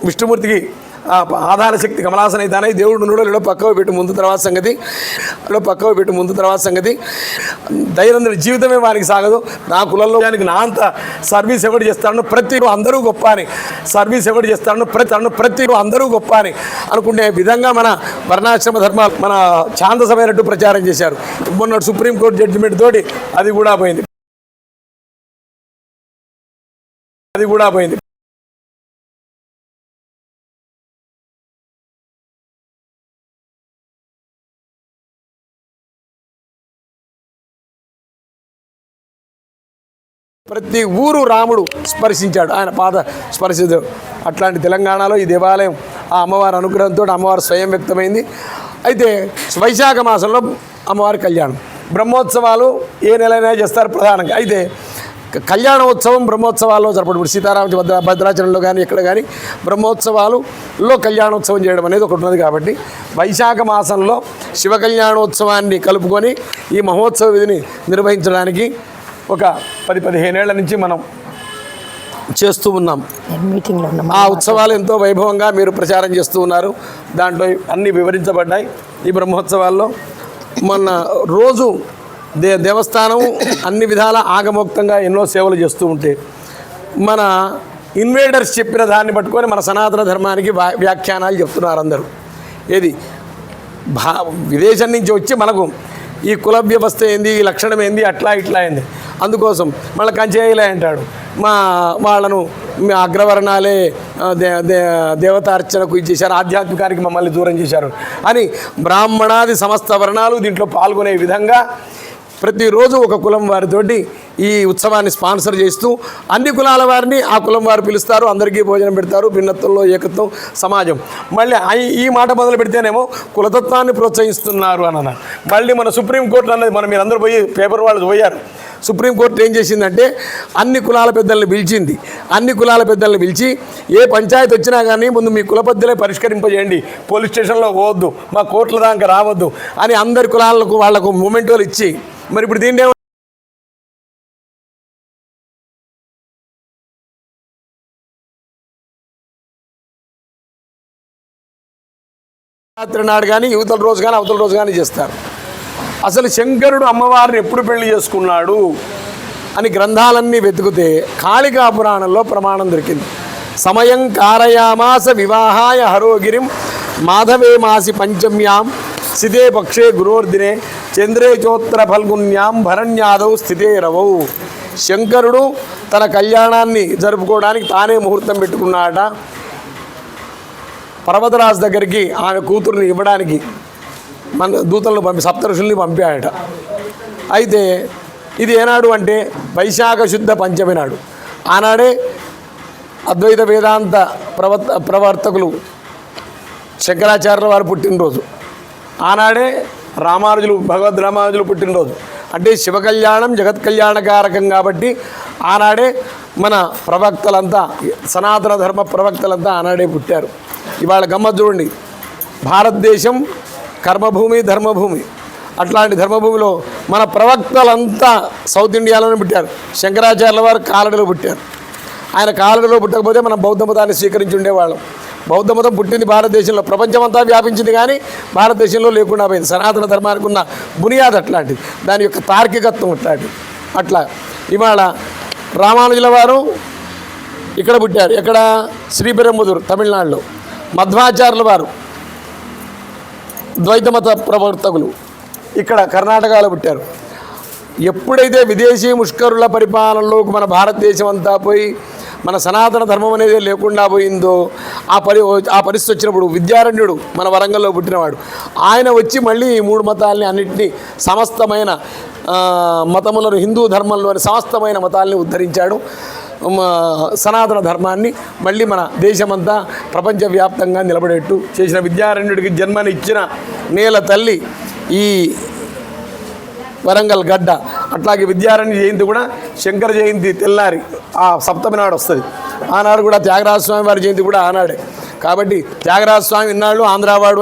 విష్ణుమూర్తికి ఆధార శక్తి కమలాసనైతానే దేవుడు నూడలో పక్కవ పెట్టి ముందు తర్వాత సంగతి దైనందిన జీవితమే వారికి సాగదు. నా కులంలో దానికి నా అంత సర్వీస్ ఎవరు చేస్తాను, ప్రతి అందరూ గొప్ప అని సర్వీస్ ఎవరు చేస్తాను, ప్రతి అందరూ గొప్ప అని అనుకునే విధంగా మన వర్ణాశ్రమ ధర్మాలు మన ఛాందసమైనట్టు ప్రచారం చేశారు. మొన్న సుప్రీంకోర్టు జడ్జిమెంట్ తోటి అది కూడా పోయింది. ప్రతి ఊరు రాముడు స్పర్శించాడు, ఆయన పాద స్పర్శించాడు. అట్లాంటి తెలంగాణలో ఈ దేవాలయం ఆ అమ్మవారి అనుగ్రహంతో అమ్మవారు స్వయం వ్యక్తమైంది. అయితే వైశాఖ మాసంలో అమ్మవారి కళ్యాణం, బ్రహ్మోత్సవాలు ఏ నెలైనా చేస్తారు ప్రధానంగా. అయితే కళ్యాణోత్సవం బ్రహ్మోత్సవాల్లో జరపడం, సీతారామ భద్రాచలంలో కానీ ఇక్కడ కానీ బ్రహ్మోత్సవాలలో కళ్యాణోత్సవం చేయడం అనేది ఒకటి ఉన్నది. కాబట్టి వైశాఖ మాసంలో శివ కళ్యాణోత్సవాన్ని కలుపుకొని ఈ మహోత్సవ విధిని నిర్వహించడానికి ఒక 10-15 ఏళ్ల నుంచి మనం చేస్తూ ఉన్నాం. ఆ ఉత్సవాలు ఎంతో వైభవంగా మీరు ప్రచారం చేస్తూ ఉన్నారు. దాంట్లో అన్నీ వివరించబడ్డాయి. ఈ బ్రహ్మోత్సవాల్లో మొన్న రోజు దేవస్థానం అన్ని విధాల ఆగమోక్తంగా ఎన్నో సేవలు చేస్తూ ఉంటే మన ఇన్వేడర్స్ చెప్పిన దాన్ని పట్టుకొని మన సనాతన ధర్మానికి వ్యాఖ్యానాలు చెప్తున్నారు అందరూ. ఏది విదేశం నుంచి వచ్చి మనకు ఈ కుల వ్యవస్థ ఏంది, ఈ లక్షణం ఏంది, అట్లా ఇట్లా అయింది. అందుకోసం మళ్ళీ కంచేయలే అంటాడు, వాళ్ళను అగ్రవర్ణాలే దేవతార్చనకు ఇచ్చేశారు, ఆధ్యాత్మికానికి మమ్మల్ని దూరం చేశారు అని బ్రాహ్మణాది సమస్త వర్ణాలు దీంట్లో పాల్గొనే విధంగా ప్రతిరోజు ఒక కులం వారితోటి ఈ ఉత్సవాన్ని స్పాన్సర్ చేస్తూ అన్ని కులాల వారిని ఆ కులం వారు పిలుస్తారు, అందరికీ భోజనం పెడతారు. భిన్నత్వంలో ఏకత్వం సమాజం. మళ్ళీ ఈ మాట మొదలు పెడితేనేమో కులతత్వాన్ని ప్రోత్సహిస్తున్నారు అని అన్నారు. మళ్ళీ మన సుప్రీంకోర్టు అన్నది మనం మీరందరూ పోయి పేపర్ వాళ్ళు పోయారు. సుప్రీంకోర్టు ఏం చేసిందంటే అన్ని కులాల పెద్దల్ని పిలిచింది. అన్ని కులాల పెద్దల్ని పిలిచి ఏ పంచాయతీ వచ్చినా కానీ ముందు మీ కుల పెద్దలే పరిష్కరింపజేయండి, పోలీస్ స్టేషన్లో పోవద్దు, మా కోర్టుల దాకా రావద్దు అని అందరి కులాలకు వాళ్లకు మూమెంటోలు ఇచ్చి, మరి ఇప్పుడు దీన్ని రాత్రి నాడు కానీ యువతల రోజు కానీ అవతల రోజు కానీ చేస్తారు. అసలు శంకరుడు అమ్మవారిని ఎప్పుడు పెళ్లి చేసుకున్నాడు అని గ్రంథాలన్నీ వెతికితే కాళికా పురాణంలో ప్రమాణం దొరికింది. సమయం కారయామాస వివాహాయ హరోగిరిం మాధవే మాసి పంచమ్యాం సిదే పక్షే గురోర్దినే చంద్రే చోత్ర ఫల్గున్యాం భరణ్యాదౌ స్థితే రవౌ. శంకరుడు తన కళ్యాణాన్ని జరుపుకోవడానికి తానే ముహూర్తం పెట్టుకున్నాడట. పర్వతరాజు దగ్గరికి ఆమె కూతుర్ని ఇవ్వడానికి మన దూతలను సప్తఋషుల్ని పంపాడట. అయితే ఇది ఏనాడు అంటే వైశాఖ శుద్ధ పంచమి నాడు. ఆనాడే అద్వైత వేదాంత ప్రవర్తకులు శంకరాచార్యుల వారు పుట్టినరోజు. ఆనాడే భగవద్ రామానుజులు పుట్టినరోజు. అంటే శివ కళ్యాణం జగత్ కళ్యాణకారకం కాబట్టి ఆనాడే మన ప్రవక్తలంతా సనాతన ధర్మ ప్రవక్తలంతా ఆనాడే పుట్టారు. ఇవాళ గమ్మత్ చూడండి, భారతదేశం కర్మభూమి ధర్మభూమి. అట్లాంటి ధర్మభూమిలో మన ప్రవక్తలంతా సౌత్ ఇండియాలోనే పుట్టారు. శంకరాచార్యుల వారు కాలడిలో పుట్టారు. ఆయన కాలడిలో పుట్టకపోతే మనం బౌద్ధ మతాన్ని స్వీకరించి ఉండేవాళ్ళం. బౌద్ధ మతం పుట్టింది భారతదేశంలో, ప్రపంచమంతా వ్యాపించింది కానీ భారతదేశంలో లేకుండా పోయింది. సనాతన ధర్మానికి ఉన్న బునియాద్ అట్లాంటిది, దాని యొక్క తార్కికత్వం అట్లాంటిది. అట్లా ఇవాళ రామానుజుల వారు ఇక్కడ పుట్టారు. ఎక్కడ? శ్రీపెరంబుదూర్ తమిళనాడులో. మధ్వాచార్యుల వారు ద్వైతమత ప్రవర్తకులు ఇక్కడ కర్ణాటకలో పుట్టారు. ఎప్పుడైతే విదేశీ ముష్కరుల పరిపాలనలోకి మన భారతదేశం అంతా పోయి మన సనాతన ధర్మం అనేది లేకుండా పోయిందో ఆ పరిస్థితి వచ్చినప్పుడు విద్యారణ్యుడు మన వరంగల్లో పుట్టినవాడు, ఆయన వచ్చి మళ్ళీ ఈ 3 మతాలని అన్నింటినీ సమస్తమైన మతములను హిందూ ధర్మంలోని సమస్తమైన మతాలని ఉద్ధరించాడు. సనాతన ధర్మాన్ని మళ్ళీ మన దేశమంతా ప్రపంచవ్యాప్తంగా నిలబడేట్టు చేసిన విద్యారణ్యుడికి జన్మనిచ్చిన నేల తల్లి ఈ వరంగల్ గడ్డ. అట్లాగే విద్యారణ్య జయంతి కూడా శంకర జయంతి తెల్లారి ఆ సప్తమి నాడు వస్తుంది. ఆనాడు కూడా త్యాగరాజస్వామి వారి జయంతి కూడా ఆనాడే. కాబట్టి త్యాగరాజస్వామి ఇన్నాళ్ళు ఆంధ్రావాడు అని